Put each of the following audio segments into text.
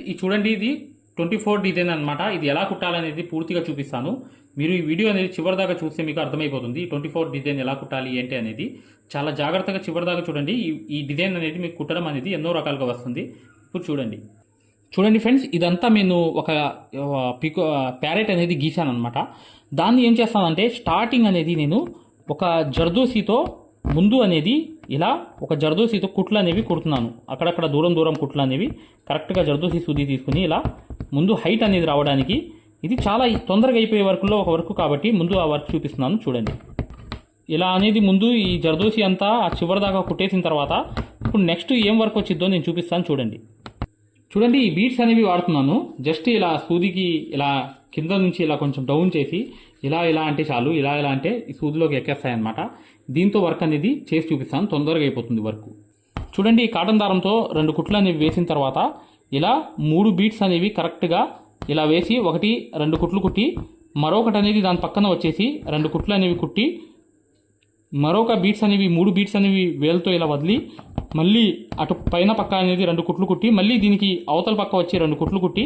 ఇది చూడండి, ఇది 24 డిజైన్ అనమాట. ఇది ఎలా కుట్టాలనేది పూర్తిగా చూపిస్తాను. మీరు ఈ వీడియో అనేది చివరిదాకా చూస్తే మీకు అర్థమైపోతుంది. 24 డిజైన్ ఎలా కుట్టాలి ఏంటి అనేది చాలా జాగ్రత్తగా చివరిదాకా చూడండి. ఈ డిజైన్ అనేది మీకు కుట్టడం అనేది ఎన్నో రకాలుగా వస్తుంది. ఇప్పుడు చూడండి ఫ్రెండ్స్, ఇదంతా నేను ఒక ప్యారెట్ అనేది గీసాను అనమాట. దాన్ని ఏం చేస్తానంటే స్టార్టింగ్ అనేది నేను ఒక జర్దోసీతో ముందు అనేది ఇలా ఒక జర్దోసీతో కుట్లు అనేవి కుడుతున్నాను. అక్కడక్కడ దూరం కుట్లు అనేవి కరెక్ట్గా జర్దోసీ సూది తీసుకుని ఇలా ముందు హైట్ అనేది రావడానికి. ఇది చాలా తొందరగా అయిపోయే వర్క్లో ఒక వర్క్ కాబట్టి ముందు ఆ వర్క్ చూపిస్తున్నాను చూడండి. ఇలా అనేది ముందు ఈ జర్దోసీ అంతా ఆ చివరి దాకా కుట్టేసిన తర్వాత ఇప్పుడు నెక్స్ట్ ఏం వర్క్ వచ్చిద్దో నేను చూపిస్తాను చూడండి. ఈ బీడ్స్ అనేవి వాడుతున్నాను. జస్ట్ ఇలా సూదికి ఇలా కింద నుంచి ఇలా కొంచెం డౌన్ చేసి ఇలా అంటే చాలు, ఇలా అంటే ఈ సూదిలోకి ఎక్కేస్తాయి అనమాట. దీంతో వర్క్ అనేది చేసి చూపిస్తాను, తొందరగా అయిపోతుంది వర్క్. చూడండి, ఈ కాటన్ దారంతో 2 కుట్లు అనేవి వేసిన తర్వాత ఇలా 3 బీడ్స్ అనేవి కరెక్ట్గా ఇలా వేసి 1-2 కుట్లు కుట్టి మరొకటి అనేది దాని పక్కన వచ్చేసి 2 కుట్లు అనేవి కుట్టి మరొక బీడ్స్ అనేవి 3 బీడ్స్ అనేవి వేలతో ఇలా వదిలి మళ్ళీ అటు పైన పక్క అనేది 2 కుట్లు కుట్టి మళ్ళీ దీనికి అవతల పక్క వచ్చి 2 కుట్లు కుట్టి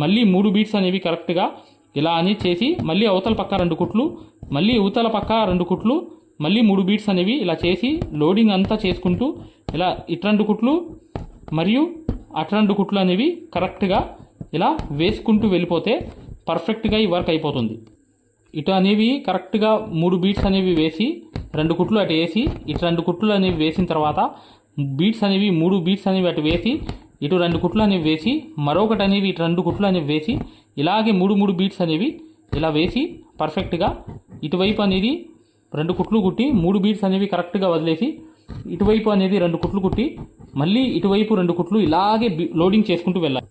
మళ్ళీ 3 బీడ్స్ అనేవి కరెక్ట్గా ఇలా అని చేసి మళ్ళీ అవతల పక్క 2 కుట్లు మళ్ళీ యువతల పక్క 2 కుట్లు మళ్ళీ 3 బీడ్స్ అనేవి ఇలా చేసి లోడింగ్ అంతా చేసుకుంటూ ఇలా ఇటు 2 కుట్లు మరియు అటు 2 కుట్లు అనేవి కరెక్ట్గా ఇలా వేసుకుంటూ వెళ్ళిపోతే పర్ఫెక్ట్గా ఈ వర్క్ అయిపోతుంది. ఇటు అనేవి కరెక్ట్గా 3 బీడ్స్ అనేవి వేసి 2 కుట్లు అటు వేసి ఇటు 2 కుట్లు అనేవి వేసిన తర్వాత బీడ్స్ అనేవి 3 బీడ్స్ అనేవి అటు వేసి ఇటు 2 కుట్లు అనేవి వేసి మరొకటి అనేవి ఇటు 2 కుట్లు అనేవి వేసి ఇలాగే 3 బీడ్స్ అనేవి ఇలా వేసి పర్ఫెక్ట్గా ఇటువైపు అనేది 2 కుట్లు కుట్టి 3 బీడ్స్ అనేవి కరెక్ట్గా వదిలేసి ఇటువైపు అనేది 2 కుట్లు కుట్టి మళ్ళీ ఇటువైపు 2 కుట్లు ఇలాగే లోడింగ్ చేసుకుంటూ వెళ్ళాలి.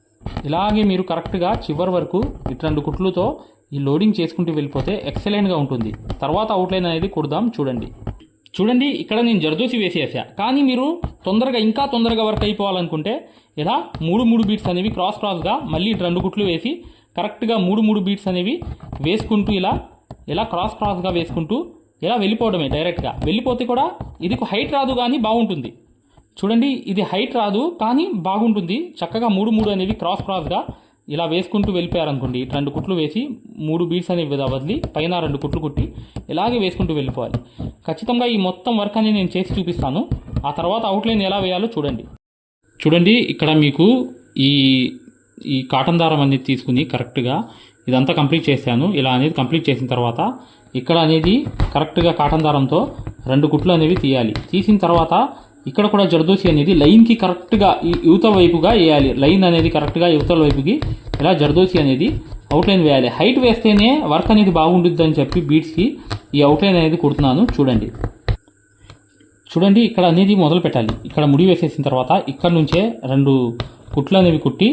ఇలాగే మీరు కరెక్ట్గా చివరి వరకు ఇటు 2 కుట్లుతో ఈ లోడింగ్ చేసుకుంటూ వెళ్ళిపోతే ఎక్సలెంట్గా ఉంటుంది. తర్వాత అవుట్లైన్ అనేది కుడదాం చూడండి. ఇక్కడ నేను జర్దోసి వేసేసా, కానీ మీరు ఇంకా తొందరగా వర్క్ అయిపోవాలనుకుంటే ఇలా 3 బీడ్స్ అనేవి క్రాస్గా మళ్ళీ 2 కుట్లు వేసి కరెక్ట్గా 3 బీడ్స్ అనేవి వేసుకుంటూ ఇలా క్రాస్గా వేసుకుంటూ ఇలా వెళ్ళిపోవడమే. డైరెక్ట్గా వెళ్ళిపోతే కూడా ఇది హైట్ రాదు కానీ బాగుంటుంది. చూడండి, ఇది హైట్ రాదు కానీ బాగుంటుంది. చక్కగా 3 అనేవి క్రాస్గా ఇలా వేసుకుంటూ వెళ్ళిపోయారనుకోండి. 2 కుట్లు వేసి 3 బీడ్స్ అనేవి వదిలి పైన 2 కుట్లు కుట్టి ఇలాగే వేసుకుంటూ వెళ్ళిపోవాలి. ఖచ్చితంగా ఈ మొత్తం వర్క్ అనేది నేను చేసి చూపిస్తాను. ఆ తర్వాత అవుట్లైన్ ఎలా వేయాలో చూడండి. ఇక్కడ మీకు ఈ కాటన్ దారం అనేది తీసుకుని కరెక్ట్గా ఇదంతా కంప్లీట్ చేశాను. ఇలా అనేది కంప్లీట్ చేసిన తర్వాత ఇక్కడ అనేది కరెక్ట్గా కాటన్ దారంతో 2 కుట్లు అనేవి తీయాలి. తీసిన తర్వాత ఇక్కడ కూడా జర్దోసి అనేది లైన్కి కరెక్ట్గా యువతల వైపుగా వేయాలి. లైన్ అనేది కరెక్ట్గా యువతల వైపుకి ఇలా జర్దోసి అనేది అవుట్లైన్ వేయాలి. హైట్ వేస్తేనే వర్క్ అనేది బాగుంటుంది అని చెప్పి బీడ్స్కి ఈ అవుట్లైన్ అనేది కుడుతున్నాను చూడండి. ఇక్కడ అనేది మొదలు పెట్టాలి. ఇక్కడ ముడి వేసేసిన తర్వాత ఇక్కడ నుంచే 2 కుట్లు అనేవి కుట్టి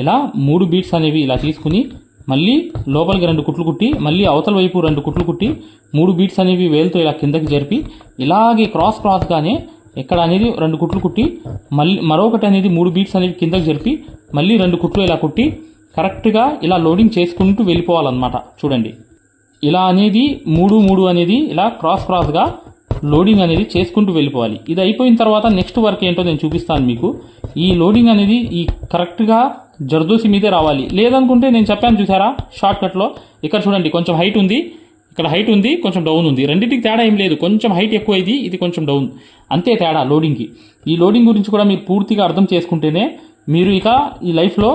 ఇలా 3 బీడ్స్ అనేవి ఇలా తీసుకుని మళ్ళీ లోపలికి 2 కుట్లు కుట్టి మళ్ళీ అవతల వైపు 2 కుట్లు కుట్టి 3 బీడ్స్ అనేవి వేలుతో ఇలా కిందకి జరిపి ఇలాగే క్రాస్గానే ఇక్కడ అనేది 2 కుట్లు కుట్టి మళ్ళీ మరొకటి అనేది 3 బీడ్స్ అనేవి కిందకి జరిపి మళ్ళీ 2 కుట్లు ఇలా కుట్టి కరెక్ట్గా ఇలా లోడింగ్ చేసుకుంటూ వెళ్ళిపోవాలన్నమాట. చూడండి, ఇలా అనేది 3 అనేది ఇలా క్రాస్గా లోడింగ్ అనేది చేసుకుంటూ వెళ్ళిపోవాలి. ఇది అయిపోయిన తర్వాత నెక్స్ట్ వర్క్ ఏంటో నేను చూపిస్తాను మీకు. ఈ లోడింగ్ అనేది ఈ కరెక్ట్గా జర్దోసి మీదే రావాలి. లేదనుకుంటే నేను చెప్పాను చూసారా షార్ట్కట్లో, ఇక్కడ చూడండి కొంచెం హైట్ ఉంది, ఇక్కడ హైట్ ఉంది, కొంచెం డౌన్ ఉంది. రెండింటికి తేడా ఏం లేదు, కొంచెం హైట్ ఎక్కువ ఇది కొంచెం డౌన్, అంతే తేడా లోడింగ్కి. ఈ లోడింగ్ గురించి కూడా మీరు పూర్తిగా అర్థం చేసుకుంటేనే మీరు ఇక ఈ లైఫ్లో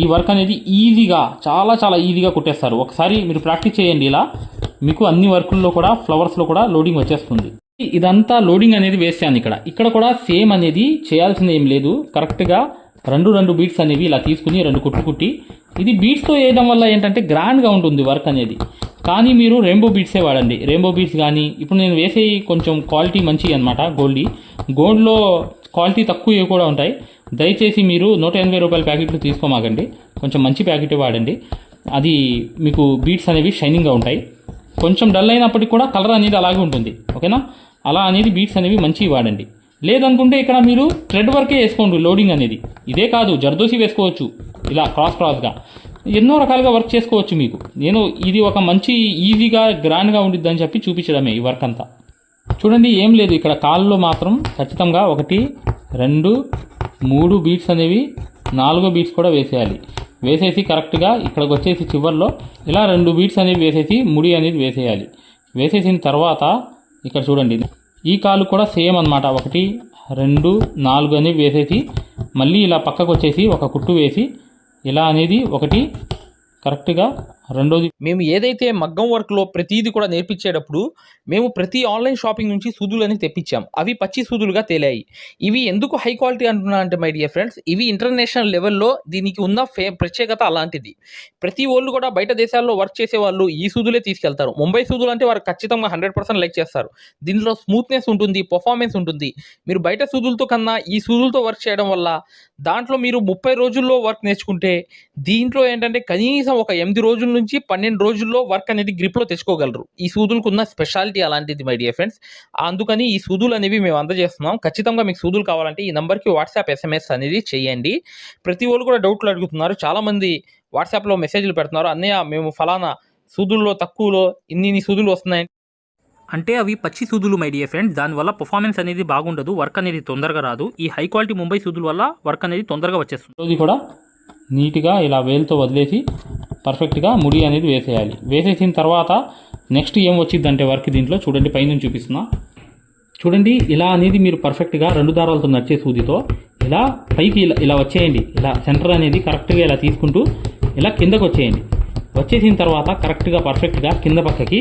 ఈ వర్క్ అనేది ఈజీగా చాలా ఈజీగా కుట్టేస్తారు. ఒకసారి మీరు ప్రాక్టీస్ చేయండి. ఇలా మీకు అన్ని వర్కుల్లో కూడా ఫ్లవర్స్లో కూడా లోడింగ్ వచ్చేస్తుంది. ఇదంతా లోడింగ్ అనేది వేసాను. ఇక్కడ కూడా సేమ్ అనేది చేయాల్సింది ఏం లేదు. కరెక్ట్గా 2 బీడ్స్ అనేవి ఇలా తీసుకుని 2 కుట్లు కుట్టి ఇది బీడ్స్తో వేయడం వల్ల ఏంటంటే గ్రాండ్గా ఉంటుంది వర్క్ అనేది. కానీ మీరు రెయిన్బో బీడ్సే వాడండి. రెయిన్బో బీడ్స్ కానీ ఇప్పుడు నేను వేసే కొంచెం క్వాలిటీ మంచి అనమాట. గోల్డ్లో క్వాలిటీ తక్కువ కూడా ఉంటాయి. దయచేసి మీరు 180 రూపాయల ప్యాకెట్లు తీసుకోమాకండి, కొంచెం మంచి ప్యాకెటే వాడండి. అది మీకు బీడ్స్ అనేవి షైనింగ్గా ఉంటాయి. కొంచెం డల్ అయినప్పటికీ కూడా కలర్ అనేది అలాగే ఉంటుంది. ఓకేనా? అలా అనేది బీడ్స్ అనేవి మంచివి వాడండి. లేదనుకుంటే ఇక్కడ మీరు థ్రెడ్ వర్కే వేసుకోండి లోడింగ్ అనేది. ఇదే కాదు, జర్దోసి వేసుకోవచ్చు ఇలా క్రాస్గా ఎన్నో రకాలుగా వర్క్ చేసుకోవచ్చు మీకు. ఇది ఒక మంచి ఈజీగా గ్రాండ్గా ఉండిద్దని చెప్పి చూపించడమే ఈ వర్క్ అంతా. చూడండి, ఏం లేదు, ఇక్కడ కాల్లో మాత్రం ఖచ్చితంగా 1, 2, 3 బీడ్స్ అనేవి 4వ బీట్స్ కూడా వేసేయాలి. వేసేసి కరెక్ట్గా ఇక్కడికి వచ్చేసి చివర్లో ఇలా 2 బీట్స్ అనేవి వేసేసి ముడి అనేది వేసేయాలి. వేసేసిన తర్వాత ఇక్కడ చూడండి ఈ కాలు కూడా సేమ్ అనమాట. 1 2 4 అనేవి వేసేసి మళ్ళీ ఇలా పక్కకు వచ్చేసి ఒక కుట్టు వేసి ఇలా అనేది ఒకటి కరెక్ట్గా రెండోది. మేము ఏదైతే మగ్గం వర్క్లో ప్రతిదీ కూడా నేర్పించేటప్పుడు మేము ప్రతి ఆన్లైన్ షాపింగ్ నుంచి సూదులని తెప్పించాం. అవి పచ్చి సూదులుగా తేలాయి. ఇవి ఎందుకు హై క్వాలిటీ అంటున్నా అంటే మై డియర్ ఫ్రెండ్స్, ఇవి ఇంటర్నేషనల్ లెవెల్లో దీనికి ఉన్న ప్రత్యేకత అలాంటిది. ప్రతి వాళ్ళు కూడా బయట దేశాల్లో వర్క్ చేసే వాళ్ళు ఈ సూదులే తీసుకెళ్తారు. ముంబై సూదులు అంటే వారు ఖచ్చితంగా 100% లైక్ చేస్తారు. దీనిలో స్మూత్నెస్ ఉంటుంది, పర్ఫార్మెన్స్ ఉంటుంది. మీరు బయట సూదులతో కన్నా ఈ సూదులతో వర్క్ చేయడం వల్ల దాంట్లో మీరు 30 రోజుల్లో వర్క్ నేర్చుకుంటే దీంట్లో ఏంటంటే కనీసం ఒక 8 రోజుల నుంచి 12 రోజుల్లో వర్క్ అనేది గ్రిప్లో తెచ్చుకోగలరు. ఈ సూదులకు ఉన్న స్పెషాలిటీ అలాంటిది మై డియర్ ఫ్రెండ్స్. అందుకని ఈ సూదులు అనేవి మేము అందజేస్తున్నాం. ఖచ్చితంగా మీకు సూదులు కావాలంటే ఈ నెంబర్కి వాట్సాప్ SMS అనేది చేయండి. ప్రతి వాళ్ళు కూడా డౌట్లు అడుగుతున్నారు. చాలామంది వాట్సాప్లో మెసేజ్లు పెడుతున్నారు, అన్నయ్య మేము ఫలానా సూదుల్లో తక్కువలో ఇన్ని సూదులు వస్తున్నాయి అంటే అవి పచ్చి సూదులు మై డియర్ ఫ్రెండ్స్. దానివల్ల పర్ఫార్మెన్స్ అనేది బాగుండదు, వర్క్ అనేది తొందరగా రాదు. ఈ హై క్వాలిటీ ముంబై సూదుల వల్ల వర్క్ అనేది తొందరగా వచ్చేస్తుంది. ఇది కూడా నీట్గా ఇలా వేలుతో వదిలేసి పర్ఫెక్ట్గా ముడి అనేది వేసేయాలి. వేసేసిన తర్వాత నెక్స్ట్ ఏం వచ్చిందంటే వర్క్ దీంట్లో చూడండి, పైనుంచి చూపిస్తున్నా చూడండి. ఇలా అనేది మీరు పర్ఫెక్ట్గా 2 దారాలతో నడిచే సూదితో ఇలా పైకి ఇలా వచ్చేయండి. ఇలా సెంటర్ అనేది కరెక్ట్గా ఇలా తీసుకుంటూ ఇలా కిందకు వచ్చేయండి. వచ్చేసిన తర్వాత కరెక్ట్గా పర్ఫెక్ట్గా కింద పక్కకి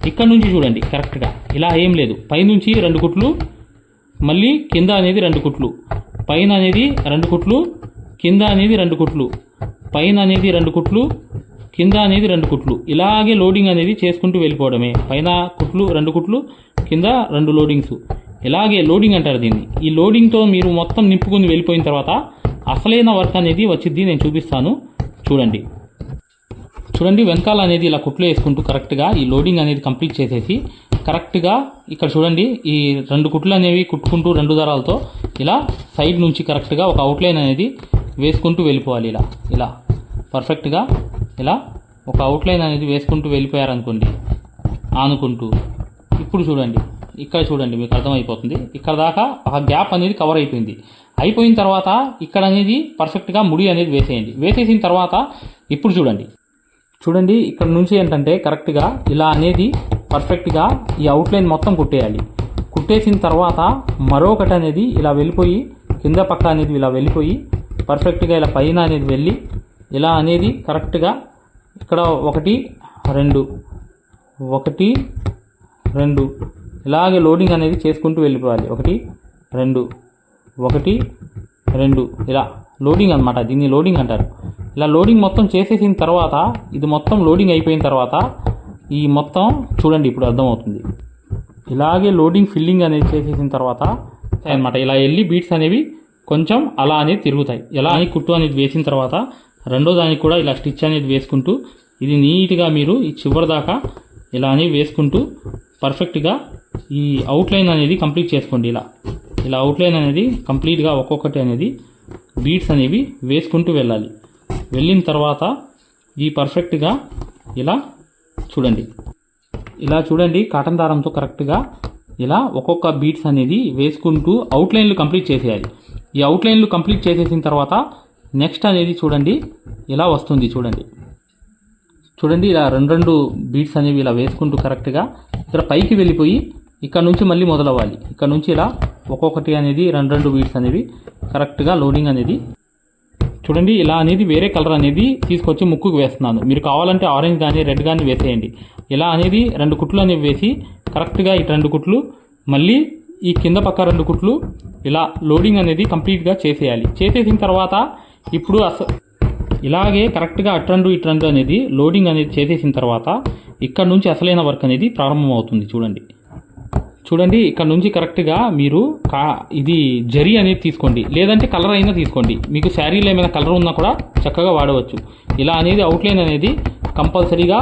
ఇక్కడ నుంచి చూడండి కరెక్ట్గా ఇలా ఏం లేదు. పైనుంచి 2 కుట్లు, మళ్ళీ కింద అనేది 2 కుట్లు, పైన అనేది 2 కుట్లు, కింద అనేది 2 కుట్లు, పైన అనేది 2 కుట్లు, కింద అనేది 2 కుట్లు. ఇలాగే లోడింగ్ అనేది చేసుకుంటూ వెళ్ళిపోవడమే. పైన కుట్లు 2 కుట్లు, కింద 2 లోడింగ్స్. ఇలాగే లోడింగ్ అంటారు దీన్ని. ఈ లోడింగ్తో మీరు మొత్తం నింపుకుని వెళ్ళిపోయిన తర్వాత అసలైన వర్క్ అనేది వచ్చింది. నేను చూపిస్తాను చూడండి. చూడండి వెనకాల అనేది ఇలా కుట్లు వేసుకుంటూ కరెక్ట్గా ఈ లోడింగ్ అనేది కంప్లీట్ చేసేసి కరెక్ట్గా ఇక్కడ చూడండి ఈ 2 కుట్లు అనేవి కుట్టుకుంటూ 2 దారాలతో ఇలా సైడ్ నుంచి కరెక్ట్గా ఒక అవుట్లైన్ అనేది వేసుకుంటూ వెళ్ళిపోవాలి. ఇలా ఇలా పర్ఫెక్ట్గా ఇలా ఒక అవుట్లైన్ అనేది వేసుకుంటూ వెళ్ళిపోయారనుకోండి ఆనుకుంటూ. ఇప్పుడు చూడండి ఇక్కడ చూడండి మీకు అర్థమైపోతుంది. ఇక్కడ దాకా ఒక గ్యాప్ అనేది కవర్ అయిపోయింది. అయిపోయిన తర్వాత ఇక్కడ అనేది పర్ఫెక్ట్గా ముడి అనేది వేసేయండి. వేసేసిన తర్వాత ఇప్పుడు చూడండి ఇక్కడ నుంచి ఏంటంటే కరెక్ట్గా ఇలా అనేది పర్ఫెక్ట్గా ఈ అవుట్లైన్ మొత్తం కుట్టేయాలి. కుట్టేసిన తర్వాత మరొకటి అనేది ఇలా వెళ్ళిపోయి కింద పక్క అనేది ఇలా వెళ్ళిపోయి పర్ఫెక్ట్గా ఇలా పైన అనేది వెళ్ళి ఇలా అనేది కరెక్ట్గా ఇక్కడ 1 2 ఇలాగే లోడింగ్ అనేది చేసుకుంటూ వెళ్ళిపోవాలి. 1 2 ఇలా లోడింగ్ అనమాట. దీన్ని లోడింగ్ అంటారు. ఇలా లోడింగ్ మొత్తం చేసేసిన తర్వాత ఇది మొత్తం లోడింగ్ అయిపోయిన తర్వాత ఈ మొత్తం చూడండి ఇప్పుడు అర్థమవుతుంది. ఇలాగే లోడింగ్ ఫిల్లింగ్ అనేది చేసేసిన తర్వాత అనమాట ఇలా వెళ్ళి బీట్స్ అనేవి కొంచెం అలా అనేది తిరుగుతాయి. ఎలా అని కుట్టు అనేది వేసిన తర్వాత రెండో దానికి కూడా ఇలా స్టిచ్ అనేది వేసుకుంటూ ఇది నీట్గా మీరు ఈ చివరి దాకా ఇలా అనేవి వేసుకుంటూ పర్ఫెక్ట్గా ఈ అవుట్లైన్ అనేది కంప్లీట్ చేసుకోండి. ఇలా అవుట్లైన్ అనేది కంప్లీట్గా ఒక్కొక్కటి అనేది బీట్స్ అనేవి వేసుకుంటూ వెళ్ళాలి. వెళ్ళిన తర్వాత ఈ పర్ఫెక్ట్గా ఇలా చూడండి కాటన్ దారంతో కరెక్ట్గా ఇలా ఒక్కొక్క బీట్స్ అనేది వేసుకుంటూ అవుట్లైన్లు కంప్లీట్ చేసేయాలి. ఈ అవుట్లైన్లు కంప్లీట్ చేసేసిన తర్వాత నెక్స్ట్ అనేది చూడండి ఇలా వస్తుంది. చూడండి ఇలా 2 బీట్స్ అనేవి ఇలా వేసుకుంటూ కరెక్ట్గా ఇక్కడ పైకి వెళ్ళిపోయి ఇక్కడ నుంచి మళ్ళీ మొదలవ్వాలి. ఇక్కడ నుంచి ఇలా ఒక్కొక్కటి అనేది 2 బీట్స్ అనేవి కరెక్ట్గా లోడింగ్ అనేది చూడండి ఇలా అనేది వేరే కలర్ అనేది తీసుకొచ్చి ముక్కుకు వేస్తున్నాను. మీరు కావాలంటే ఆరెంజ్ కానీ రెడ్ కానీ వేసేయండి. ఇలా అనేది 2 కుట్లు అనేవి వేసి కరెక్ట్గా ఈ 2 కుట్లు మళ్ళీ ఈ కింద పక్క 2 కుట్లు ఇలా లోడింగ్ అనేది కంప్లీట్గా చేసేయాలి. చేసేసిన తర్వాత ఇప్పుడు ఇలాగే కరెక్ట్గా అటు 2 అనేది లోడింగ్ అనేది చేసేసిన తర్వాత ఇక్కడ నుంచి అసలైన వర్క్ అనేది ప్రారంభమవుతుంది. చూడండి ఇక్కడ నుంచి కరెక్ట్గా మీరు ఇది జరీ అనేది తీసుకోండి, లేదంటే కలర్ అయినా తీసుకోండి. మీకు శారీలో ఏమైనా కలర్ ఉన్నా కూడా చక్కగా వాడవచ్చు. ఇలా అనేది అవుట్లైన్ అనేది కంపల్సరీగా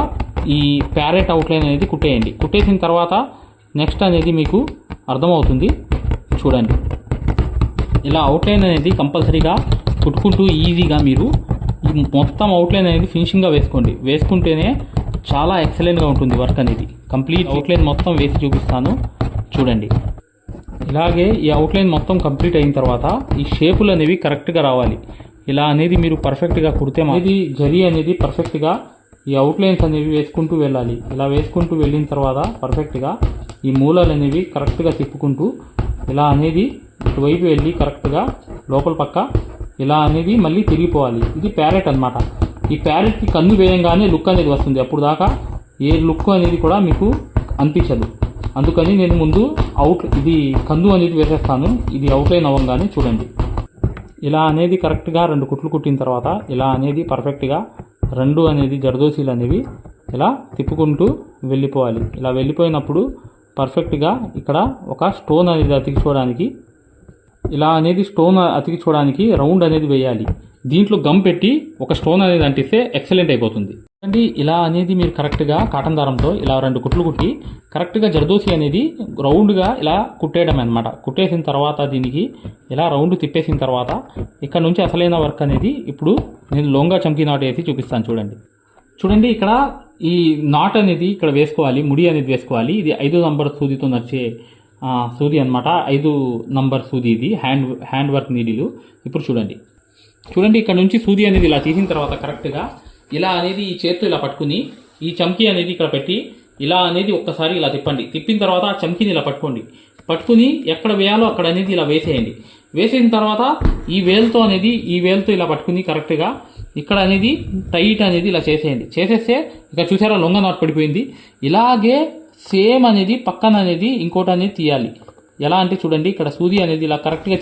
ఈ ప్యారెట్ అవుట్లైన్ అనేది కుట్టేయండి. కుట్టేసిన తర్వాత నెక్స్ట్ అనేది మీకు అర్థమవుతుంది. చూడండి ఇలా అవుట్లైన్ అనేది కంపల్సరీగా కుట్టుకుంటూ ఈజీగా మీరు ఈ మొత్తం అవుట్లైన్ అనేది ఫినిషింగ్గా వేసుకుంటేనే చాలా ఎక్సలెంట్గా ఉంటుంది వర్క్ అనేది. కంప్లీట్ అవుట్లైన్ మొత్తం వేసి చూపిస్తాను చూడండి. ఇలాగే ఈ అవుట్లైన్ మొత్తం కంప్లీట్ అయిన తర్వాత ఈ షేపులు అనేవి కరెక్ట్గా రావాలి. ఇలా అనేది మీరు పర్ఫెక్ట్గా కుడితే అనేది జరీ అనేది పర్ఫెక్ట్గా ఈ అవుట్లైన్స్ అనేవి వేసుకుంటూ వెళ్ళాలి. ఇలా వేసుకుంటూ వెళ్ళిన తర్వాత పర్ఫెక్ట్గా ఈ మూలలు అనేవి కరెక్ట్గా తిప్పుకుంటూ ఇలా అనేది ఇటువైపు వెళ్ళి కరెక్ట్గా లోపల పక్క ఇలా అనేది మళ్ళీ తిరిగిపోవాలి. ఇది ప్యారెట్ అన్నమాట. ఈ ప్యారెట్కి కన్ను వేయంగానే లుక్ అనేది వస్తుంది. అప్పుడు దాకా ఏ లుక్ అనేది కూడా మీకు అనిపించదు. అందుకని నేను ముందు ఇది కందు అనేది వేసేస్తాను. ఇది అవుట్లైన్ అవ్వగానే చూడండి. ఇలా అనేది కరెక్ట్గా 2 కుట్లు కుట్టిన తర్వాత ఇలా అనేది పర్ఫెక్ట్గా 2 అనేది జర్దోసీలు అనేవి ఇలా తిప్పుకుంటూ వెళ్ళిపోవాలి. ఇలా వెళ్ళిపోయినప్పుడు పర్ఫెక్ట్గా ఇక్కడ ఒక స్టోన్ అనేది అతికించుకోవడానికి ఇలా అనేది స్టోన్ అతికించుకోవడానికి రౌండ్ అనేది వేయాలి. దీంట్లో గమ్ పెట్టి ఒక స్టోన్ అనేది అంటిస్తే ఎక్సలెంట్ అయిపోతుంది. అండి ఇలా అనేది మీరు కరెక్ట్గా కాటన్ దారంతో ఇలా 2 కుట్లు కుట్టి కరెక్ట్గా జర్దోసి అనేది రౌండ్గా ఇలా కుట్టేయడం అనమాట. కుట్టేసిన తర్వాత దీనికి ఇలా రౌండ్ తిప్పేసిన తర్వాత ఇక్కడ నుంచి అసలైన వర్క్ అనేది ఇప్పుడు నేను లోంగా చమ్కీ నాట్ వేసి చూపిస్తాను. చూడండి ఇక్కడ ఈ నాట్ అనేది ఇక్కడ వేసుకోవాలి. ముడి అనేది వేసుకోవాలి. ఇది 5 నంబర్ సూదితో నడిచే సూది అనమాట. 5 నంబర్ సూది ఇది హ్యాండ్ వర్క్ నీడిలు. ఇప్పుడు చూడండి ఇక్కడ నుంచి సూది అనేది ఇలా తీసిన తర్వాత కరెక్ట్గా ఇలా అనేది ఈ చేత్తో ఇలా పట్టుకుని ఈ చమ్కీ అనేది ఇక్కడ పెట్టి ఇలా అనేది ఒక్కసారి ఇలా తిప్పండి. తిప్పిన తర్వాత ఆ చమ్కీని ఇలా పట్టుకుని ఎక్కడ వేయాలో అక్కడ అనేది ఇలా వేసేయండి. వేసేసిన తర్వాత ఈ వేలుతో ఇలా పట్టుకుని కరెక్ట్గా ఇక్కడ అనేది టైట్ అనేది ఇలా చేసేయండి. చేసేస్తే ఇక్కడ చూసారా లొంగ నాట్ పడిపోయింది. ఇలాగే సేమ్ అనేది పక్కన అనేది ఇంకోటి అనేది తీయాలి. ఎలా అంటే చూడండి ఇక్కడ సూది అనేది ఇలా కరెక్ట్గా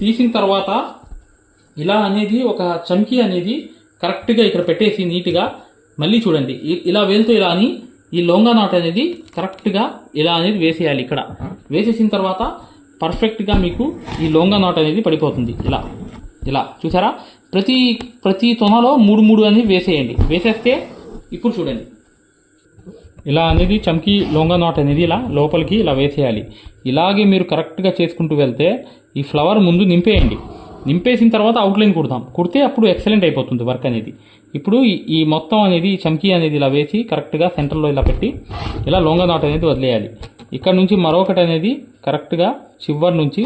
తీసిన తర్వాత ఇలా అనేది ఒక చమ్కీ అనేది కరెక్ట్గా ఇక్కడ పెట్టేసి నీట్గా మళ్ళీ చూడండి ఇలా వేలుతో ఇలా అని ఈ లొంగా నాట్ అనేది కరెక్ట్గా ఇలా అనేది వేసేయాలి. ఇక్కడ వేసేసిన తర్వాత పర్ఫెక్ట్గా మీకు ఈ లొంగా నాట్ అనేది పడిపోతుంది. ఇలా చూసారా ప్రతి తొనలో 3 అనేది వేసేయండి. వేసేస్తే ఇప్పుడు చూడండి ఇలా అనేది చమ్కీ లొంగా నాట్ అనేది ఇలా లోపలికి ఇలా వేసేయాలి. ఇలాగే మీరు కరెక్ట్గా చేసుకుంటూ వెళ్తే ఈ ఫ్లవర్ ముందు నింపేసిన తర్వాత అవుట్లైన్ కుడితే అప్పుడు ఎక్సలెంట్ అయిపోతుంది వర్క్ అనేది. ఇప్పుడు ఈ మొత్తం అనేది చమ్కీ అనేది ఇలా వేసి కరెక్ట్గా సెంటర్లో ఇలా పెట్టి ఇలా లొంగా నాట్ అనేది వదిలేయాలి. ఇక్కడ నుంచి మరొకటి అనేది కరెక్ట్గా చివరి నుంచి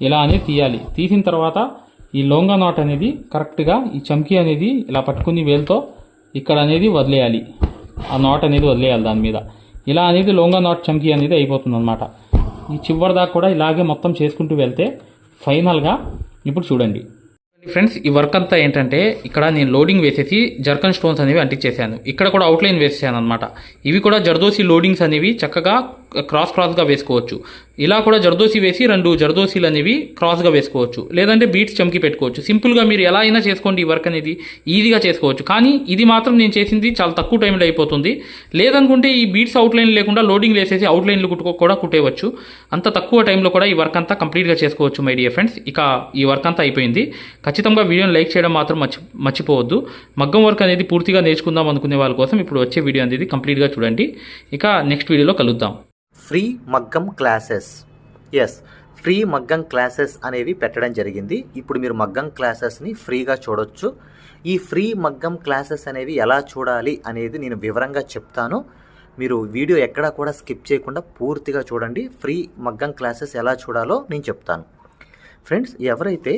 ఇలా అనేది తీయాలి. తీసిన తర్వాత ఈ లొంగా నాట్ అనేది కరెక్ట్గా ఈ చమ్కీ అనేది ఇలా పట్టుకుని వేలుతో ఇక్కడ అనేది వదిలేయాలి. ఆ నాట్ అనేది వదిలేయాలి దాని మీద. ఇలా అనేది లొంగా నాట్ చమ్కీ అనేది అయిపోతుంది అనమాట. ఈ చివరి దాకా కూడా ఇలాగే మొత్తం చేసుకుంటూ వెళ్తే ఫైనల్గా ఇప్పుడు చూడండి ఫ్రెండ్స్ ఈ వర్క్ అంతా ఏంటంటే ఇక్కడ నేను లోడింగ్ వేసేసి జర్కన్ స్టోన్స్ అనేవి అంటించేసాను. ఇక్కడ కూడా అవుట్లైన్ వేసేసాను అనమాట. ఇవి కూడా జర్దోసి లోడింగ్స్ అనేవి చక్కగా క్రాస్గా వేసుకోవచ్చు. ఇలా కూడా జర్దోసి వేసి 2 జర్దోసీలు అనేవి క్రాస్గా వేసుకోవచ్చు. లేదంటే బీట్స్ చమ్కి పెట్టుకోవచ్చు. సింపుల్గా మీరు ఎలా అయినా చేసుకోండి. ఈ వర్క్ అనేది ఈజీగా చేసుకోవచ్చు. కానీ ఇది మాత్రం నేను చేసింది చాలా తక్కువ టైంలో అయిపోతుంది. లేదనుకుంటే ఈ బీట్స్ అవుట్లైన్ లేకుండా లోడింగ్ వేసేసి అవుట్లైన్లు కూడా కుట్టేవచ్చు. అంత తక్కువ టైంలో కూడా ఈ వర్క్ అంతా కంప్లీట్గా చేసుకోవచ్చు మై డియర్ ఫ్రెండ్స్. ఇక ఈ వర్క్ అంతా అయిపోయింది. ఖచ్చితంగా వీడియోని లైక్ చేయడం మాత్రం మర్చిపోవద్దు. మగ్గం వర్క్ అనేది పూర్తిగా నేర్చుకుందాం అనుకునే వాళ్ళ కోసం ఇప్పుడు వచ్చే వీడియో అనేది కంప్లీట్గా చూడండి. ఇక నెక్స్ట్ వీడియోలో కలుద్దాం. ఫ్రీ మగ్గం క్లాసెస్ ఫ్రీ మగ్గం క్లాసెస్ అనేవి పెట్టడం జరిగింది. ఇప్పుడు మీరు మగ్గం క్లాసెస్ని ఫ్రీగా చూడొచ్చు. ఈ ఫ్రీ మగ్గం క్లాసెస్ అనేవి ఎలా చూడాలి అనేది నేను వివరంగా చెప్తాను. మీరు వీడియో ఎక్కడా కూడా స్కిప్ చేయకుండా పూర్తిగా చూడండి. ఫ్రీ మగ్గం క్లాసెస్ ఎలా చూడాలో నేను చెప్తాను. ఫ్రెండ్స్ ఎవరైతే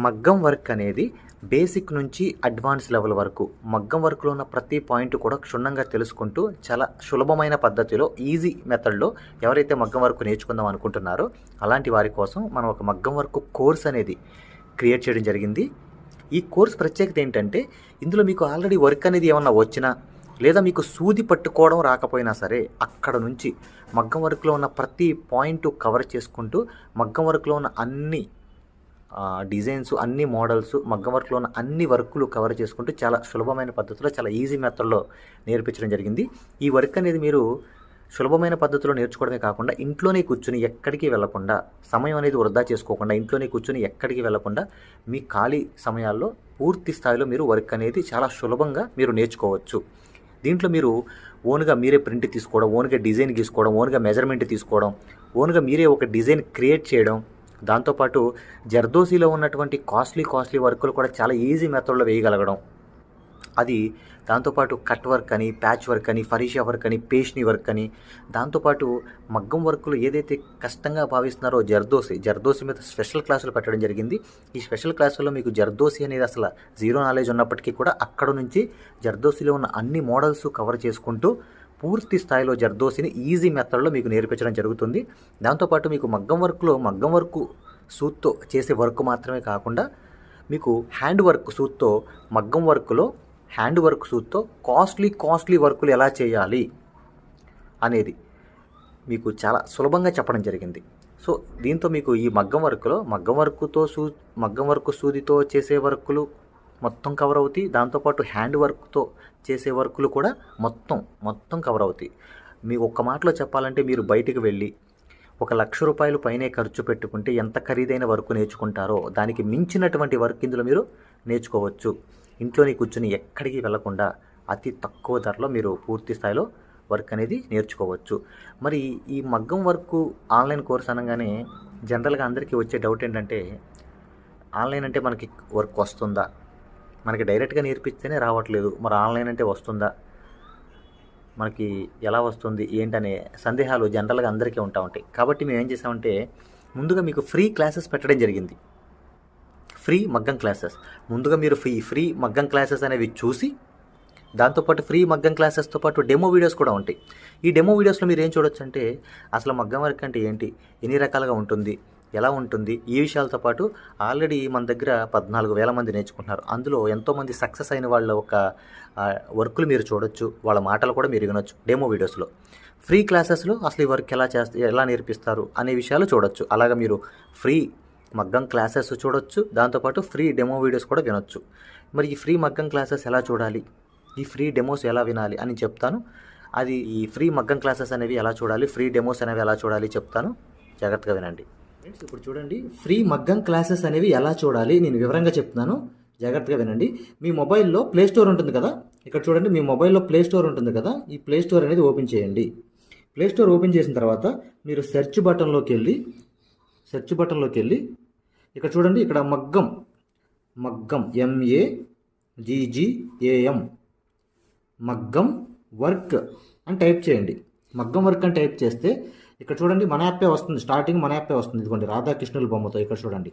మగ్గం వర్క్ అనేది బేసిక్ నుంచి అడ్వాన్స్ లెవెల్ వరకు మగ్గం వర్క్లో ఉన్న ప్రతి పాయింట్ కూడా క్షుణ్ణంగా తెలుసుకుంటూ చాలా సులభమైన పద్ధతిలో ఈజీ మెథడ్లో ఎవరైతే మగ్గం వర్క్ నేర్చుకుందాం అనుకుంటున్నారో అలాంటి వారి కోసం మనం ఒక మగ్గం వర్క్ కోర్స్ అనేది క్రియేట్ చేయడం జరిగింది. ఈ కోర్స్ ప్రత్యేకత ఏంటంటే ఇందులో మీకు ఆల్రెడీ వర్క్ అనేది ఏమన్నా వచ్చినా లేదా మీకు సూది పట్టుకోవడం రాకపోయినా సరే అక్కడ నుంచి మగ్గం వర్క్లో ఉన్న ప్రతి పాయింట్ కవర్ చేసుకుంటూ మగ్గం వర్క్లో ఉన్న అన్ని డిజైన్స్ అన్ని మోడల్స్ మగ్గం వర్క్లో ఉన్న అన్ని వర్కులు కవర్ చేసుకుంటూ చాలా సులభమైన పద్ధతిలో చాలా ఈజీ మెథడ్లో నేర్పించడం జరిగింది. ఈ వర్క్ అనేది మీరు సులభమైన పద్ధతిలో నేర్చుకోవడమే కాకుండా ఇంట్లోనే కూర్చుని ఎక్కడికి వెళ్లకుండా సమయం అనేది వృధా చేసుకోకుండా ఇంట్లోనే కూర్చుని ఎక్కడికి వెళ్లకుండా మీ ఖాళీ సమయాల్లో పూర్తి స్థాయిలో మీరు వర్క్ అనేది చాలా సులభంగా మీరు నేర్చుకోవచ్చు. దీంట్లో మీరు ఓన్గా మీరే ప్రింట్ తీసుకోవడం, ఓన్గా డిజైన్ గీసుకోవడం, ఓన్గా మెజర్మెంట్ తీసుకోవడం, ఓన్గా మీరే ఒక డిజైన్ క్రియేట్ చేయడం, దాంతోపాటు జర్దోసీలో ఉన్నటువంటి కాస్ట్లీ వర్కులు కూడా చాలా ఈజీ మెథడ్లో వేయగలగడం, అది దాంతోపాటు కట్ వర్క్ అని, ప్యాచ్ వర్క్ అని, ఫరీషా వర్క్ అని, పేష్ని వర్క్ అని, దాంతోపాటు మగ్గం వర్కులు ఏదైతే కష్టంగా భావిస్తున్నారో జర్దోసి మీద స్పెషల్ క్లాసులు పెట్టడం జరిగింది. ఈ స్పెషల్ క్లాసుల్లో మీకు జర్దోసి అనేది అసలు జీరో నాలెడ్జ్ ఉన్నప్పటికీ కూడా అక్కడ నుంచి జర్దోసిలో ఉన్న అన్ని మోడల్స్ కవర్ చేసుకుంటూ పూర్తి స్థాయిలో జర్దోసిని ఈజీ మెథడ్లో మీకు నేర్పించడం జరుగుతుంది. దాంతోపాటు మీకు మగ్గం వర్క్ సూత్తో చేసే వర్క్ మాత్రమే కాకుండా మీకు హ్యాండ్ వర్క్ సూత్తో మగ్గం వర్క్లో హ్యాండ్ వర్క్ సూత్తో కాస్ట్లీ వర్కులు ఎలా చేయాలి అనేది మీకు చాలా సులభంగా చెప్పడం జరిగింది. సో దీంతో మీకు ఈ మగ్గం వర్క్ సూదితో చేసే వర్కులు మొత్తం కవర్ అవుతాయి. దాంతోపాటు హ్యాండ్ వర్క్తో చేసే వర్కులు కూడా మొత్తం కవర్ అవుతాయి. మీకు ఒక్క మాటలో చెప్పాలంటే మీరు బయటికి వెళ్ళి ₹1,00,000 పైనే ఖర్చు పెట్టుకుంటే ఎంత ఖరీదైన వర్క్ నేర్చుకుంటారో దానికి మించినటువంటి వర్క్ ఇందులో మీరు నేర్చుకోవచ్చు. ఇంట్లోనే కూర్చుని ఎక్కడికి వెళ్లకుండా అతి తక్కువ ధరలో మీరు పూర్తి స్థాయిలో వర్క్ అనేది నేర్చుకోవచ్చు. మరి ఈ మగ్గం వర్క్ ఆన్లైన్ కోర్స్ అనగానే జనరల్గా అందరికీ వచ్చే డౌట్ ఏంటంటే, ఆన్లైన్ అంటే మనకి వర్క్ వస్తుందా, మనకి డైరెక్ట్గా నేర్పిస్తేనే రావట్లేదు, మరి ఆన్లైన్ అంటే వస్తుందా, మనకి ఎలా వస్తుంది ఏంటనే సందేహాలు జనరల్గా అందరికీ ఉంటాయి. కాబట్టి మేము ఏం చేసామంటే ముందుగా మీకు ఫ్రీ క్లాసెస్ పెట్టడం జరిగింది. ఫ్రీ మగ్గం క్లాసెస్ ముందుగా మీరు ఫ్రీ మగ్గం క్లాసెస్ అనేవి చూసి, దాంతోపాటు ఫ్రీ మగ్గం క్లాసెస్తో పాటు డెమో వీడియోస్ కూడా ఉంటాయి. ఈ డెమో వీడియోస్లో మీరు ఏం చూడొచ్చు అంటే అసలు మగ్గం వర్క్ అంటే ఏంటి, ఎన్ని రకాలుగా ఉంటుంది, ఎలా ఉంటుంది, ఈ విషయాలతో పాటు ఆల్రెడీ మన దగ్గర 14,000 మంది నేర్చుకుంటున్నారు. అందులో ఎంతోమంది సక్సెస్ అయిన వాళ్ళ ఒక వర్కులు మీరు చూడొచ్చు, వాళ్ళ మాటలు కూడా మీరు వినొచ్చు డెమో వీడియోస్లో. ఫ్రీ క్లాసెస్లో అసలు ఈ వర్క్ ఎలా నేర్పిస్తారు అనే విషయాలు చూడొచ్చు. అలాగా మీరు ఫ్రీ మగ్గం క్లాసెస్ చూడొచ్చు, దాంతోపాటు ఫ్రీ డెమో వీడియోస్ కూడా వినొచ్చు. మరి ఈ ఫ్రీ మగ్గం క్లాసెస్ ఎలా చూడాలి, ఈ ఫ్రీ డెమోస్ ఎలా వినాలి అని చెప్తాను. అది ఈ ఫ్రీ మగ్గం క్లాసెస్ అనేవి ఎలా చూడాలి, ఫ్రీ డెమోస్ అనేవి ఎలా చూడాలి చెప్తాను, జాగ్రత్తగా వినండి. ఫ్రెండ్స్ ఇప్పుడు చూడండి, ఫ్రీ మగ్గం క్లాసెస్ అనేవి ఎలా చూడాలి నేను వివరంగా చెప్తున్నాను, జాగ్రత్తగా వినండి. మీ మొబైల్లో ప్లే స్టోర్ ఉంటుంది కదా, ఇక్కడ చూడండి మీ మొబైల్లో ప్లే స్టోర్ ఉంటుంది కదా, ఈ ప్లే స్టోర్ అనేది ఓపెన్ చేయండి. ప్లే స్టోర్ ఓపెన్ చేసిన తర్వాత మీరు సెర్చ్ బటన్లోకి వెళ్ళి ఇక్కడ చూడండి, ఇక్కడ మగ్గం MAGGAM మగ్గం వర్క్ అని టైప్ చేయండి. మగ్గం వర్క్ అని టైప్ చేస్తే ఇక్కడ చూడండి మన యాపే వస్తుంది, స్టార్టింగ్ మన యాపే వస్తుంది. ఇదిగోండి రాధాకృష్ణుల బొమ్మతో, ఇక్కడ చూడండి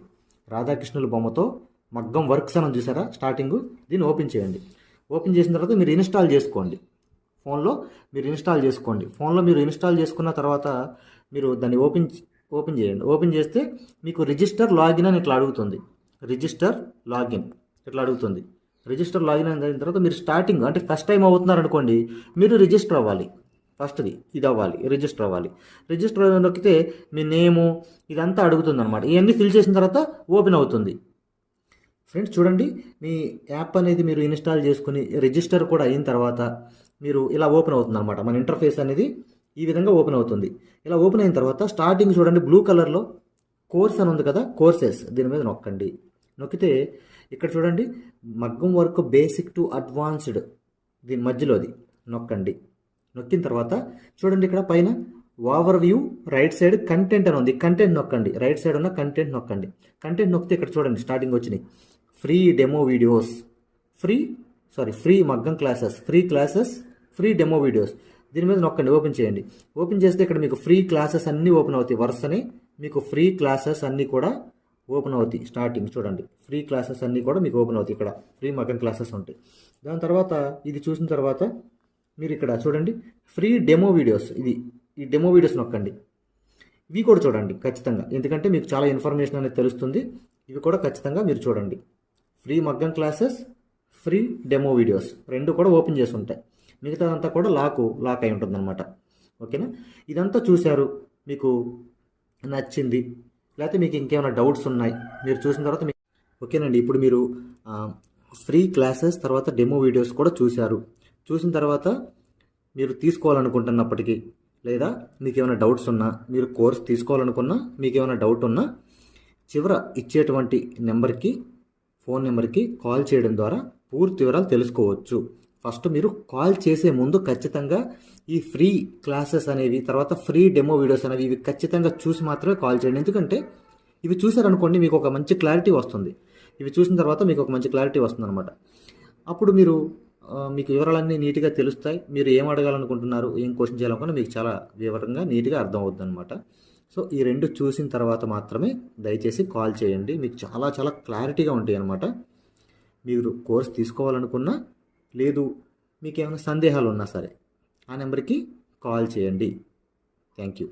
రాధాకృష్ణుల బొమ్మతో మగ్గం వర్క్స్ అని చూసారా స్టార్టింగ్, దీన్ని ఓపెన్ చేయండి. ఓపెన్ చేసిన తర్వాత మీరు ఇన్స్టాల్ చేసుకోండి. ఫోన్లో మీరు ఇన్స్టాల్ చేసుకున్న తర్వాత మీరు దాన్ని ఓపెన్ చేయండి. ఓపెన్ చేస్తే మీకు రిజిస్టర్ లాగిన్ అని ఇట్లా అడుగుతుంది. రిజిస్టర్ లాగిన్ అయిన తర్వాత మీరు స్టార్టింగ్ అంటే ఫస్ట్ టైం అవుతున్నారు అనుకోండి, మీరు రిజిస్టర్ అవ్వాలి. ఫస్ట్ది ఇది అవ్వాలి, రిజిస్టర్ అవ్వాలి. రిజిస్టర్ నొక్కితే మీ నేము ఇదంతా అడుగుతుంది అనమాట. ఇవన్నీ ఫిల్ చేసిన తర్వాత ఓపెన్ అవుతుంది. ఫ్రెండ్స్ చూడండి, మీ యాప్ అనేది మీరు ఇన్స్టాల్ చేసుకుని రిజిస్టర్ కూడా అయిన తర్వాత మీరు ఇలా ఓపెన్ అవుతుంది అనమాట. మన ఇంటర్ఫేస్ అనేది ఈ విధంగా ఓపెన్ అవుతుంది. ఇలా ఓపెన్ అయిన తర్వాత స్టార్టింగ్ చూడండి బ్లూ కలర్లో కోర్స్ అని ఉంది కదా, కోర్సెస్ దీని మీద నొక్కండి. నొక్కితే ఇక్కడ చూడండి మగ్గం వర్క్ బేసిక్ టు అడ్వాన్స్డ్ దీని మధ్యలోది నొక్కండి. నొక్కిన తర్వాత చూడండి ఇక్కడ పైన over view right side content అని ఉంది, కంటెంట్ నొక్కండి. రైట్ సైడ్ ఉన్న కంటెంట్ నొక్కండి. కంటెంట్ నొక్కితే ఇక్కడ చూడండి స్టార్టింగ్ వచ్చినాయి ఫ్రీ డెమో వీడియోస్, ఫ్రీ మగ్గం క్లాసెస్, ఫ్రీ డెమో వీడియోస్. దీని మీద నొక్కండి, ఓపెన్ చేయండి. ఓపెన్ చేస్తే ఇక్కడ మీకు ఫ్రీ క్లాసెస్ అన్నీ ఓపెన్ అవుతాయి. వరుసనే మీకు ఫ్రీ క్లాసెస్ అన్నీ కూడా ఓపెన్ అవుతాయి. స్టార్టింగ్ చూడండి ఫ్రీ క్లాసెస్ అన్నీ కూడా మీకు ఓపెన్ అవుతాయి. ఇక్కడ ఫ్రీ మగ్గం క్లాసెస్ ఉంటాయి. దాని తర్వాత ఇది చూసిన తర్వాత మీరు ఇక్కడ చూడండి ఫ్రీ డెమో వీడియోస్, ఈ డెమో వీడియోస్ నొక్కండి. ఇవి కూడా చూడండి ఖచ్చితంగా, ఎందుకంటే మీకు చాలా ఇన్ఫర్మేషన్ అనేది తెలుస్తుంది. ఇవి కూడా ఖచ్చితంగా మీరు చూడండి. ఫ్రీ మగ్గం క్లాసెస్, ఫ్రీ డెమో వీడియోస్ రెండు కూడా ఓపెన్ చేసి ఉంటాయి. మిగతా అంతా కూడా లాక్ అయి ఉంటుంది అనమాట. ఓకేనా, ఇదంతా చూశారు, మీకు నచ్చింది, లేకపోతే మీకు ఇంకేమైనా డౌట్స్ ఉన్నాయి మీరు చూసిన తర్వాత ఓకేనండి. ఇప్పుడు మీరు ఫ్రీ క్లాసెస్ తర్వాత డెమో వీడియోస్ కూడా చూసిన తర్వాత మీరు తీసుకోవాలనుకుంటున్నప్పటికీ, లేదా మీకు ఏమైనా డౌట్స్ ఉన్నా, మీరు కోర్స్ తీసుకోవాలనుకున్నా, మీకు ఏమైనా డౌట్ ఉన్నా చివర ఇచ్చేటువంటి ఫోన్ నెంబర్కి కాల్ చేయడం ద్వారా పూర్తి వివరాలు తెలుసుకోవచ్చు. ఫస్ట్ మీరు కాల్ చేసే ముందు ఖచ్చితంగా ఈ ఫ్రీ క్లాసెస్ అనేవి, తర్వాత ఫ్రీ డెమో వీడియోస్ అనేవి ఇవి ఖచ్చితంగా చూసి మాత్రమే కాల్ చేయండి. ఎందుకంటే ఇవి చూసారనుకోండి మీకు ఒక మంచి క్లారిటీ వస్తుంది. ఇవి చూసిన తర్వాత మీకు ఒక మంచి క్లారిటీ వస్తుంది అనమాట. అప్పుడు మీరు మీకు వివరాలన్నీ నీట్గా తెలుస్తాయి. మీరు ఏం అడగాలనుకుంటున్నారు, ఏం క్వశ్చన్ చేయాలనుకున్నా మీకు చాలా వివరంగా నీట్గా అర్థమవుతుంది అనమాట. సో ఈ 2 చూసిన తర్వాత మాత్రమే దయచేసి కాల్ చేయండి. మీకు చాలా చాలా క్లారిటీగా ఉంటాయి అనమాట. మీరు కోర్స్ తీసుకోవాలనుకున్నా, లేదు మీకు ఏమైనా సందేహాలు ఉన్నా సరే ఆ నెంబర్కి కాల్ చేయండి. Thank you.